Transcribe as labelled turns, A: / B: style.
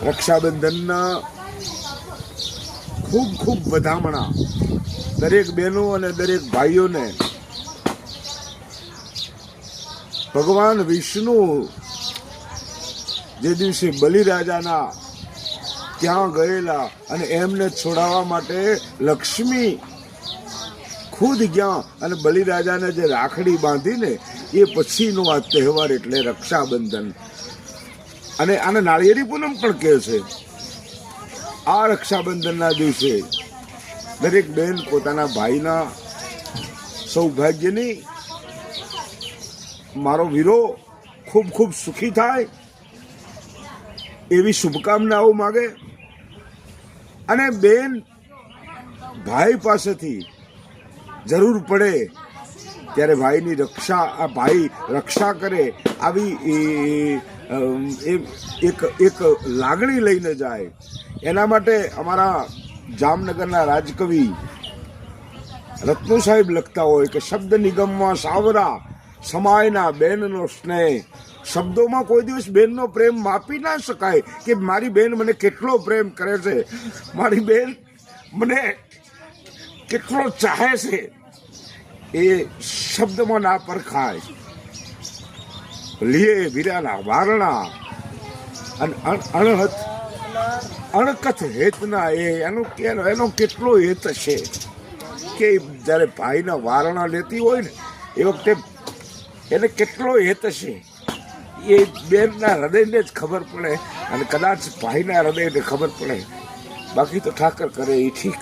A: રક્ષાબંધનના ખૂબ ખૂબ વધામણા દરેક બહેનો અને દરેક ભાઈઓને. ભગવાન વિષ્ણુ જે દિવસે બલિરાજાના ત્યાં ગયેલા અને એમને છોડાવવા માટે લક્ષ્મી ખુદ ગયા અને બલિરાજાને જે રાખડી બાંધીને એ પછીનો આ તહેવાર એટલે રક્ષાબંધન. અને આને નાળિયેરી પૂનમ પણ કહે છે. આ રક્ષાબંધનના દિવસે દરેક બહેન પોતાના ભાઈના સૌભાગ્યની, મારો વીરો ખૂબ ખૂબ સુખી થાય એવી શુભકામનાઓ માગે. અને બેન ભાઈ પાસેથી જરૂર પડે ત્યારે ભાઈની રક્ષા, આ ભાઈ રક્ષા કરે આવી એક લાગણી લઈને જાય. એના માટે અમારા જામનગરના રાજકવિ રત્નો સાહેબ લખતા હોય કે શબ્દ નિગમમાં સાવરા સમાયના બેનનો સ્નેહ. શબ્દોમાં કોઈ દિવસ બેનનો પ્રેમ માપી ના શકાય કે મારી બેન મને કેટલો પ્રેમ કરે છે, મારી બેન મને કેટલો ચાહે છે, એ શબ્દમાં ના પરખાય. લીએ વીરાના વારણા અને અણકથ હેતના એનો કેટલો હેત છે કે જ્યારે ભાઈના વારણા લેતી હોય ને એ વખતે એને કેટલો હેત છે એ બેનના હૃદયને જ ખબર પડે અને કદાચ ભાઈના હૃદયને ખબર પડે. બાકી તો ઠાકર કરે એ ઠીક.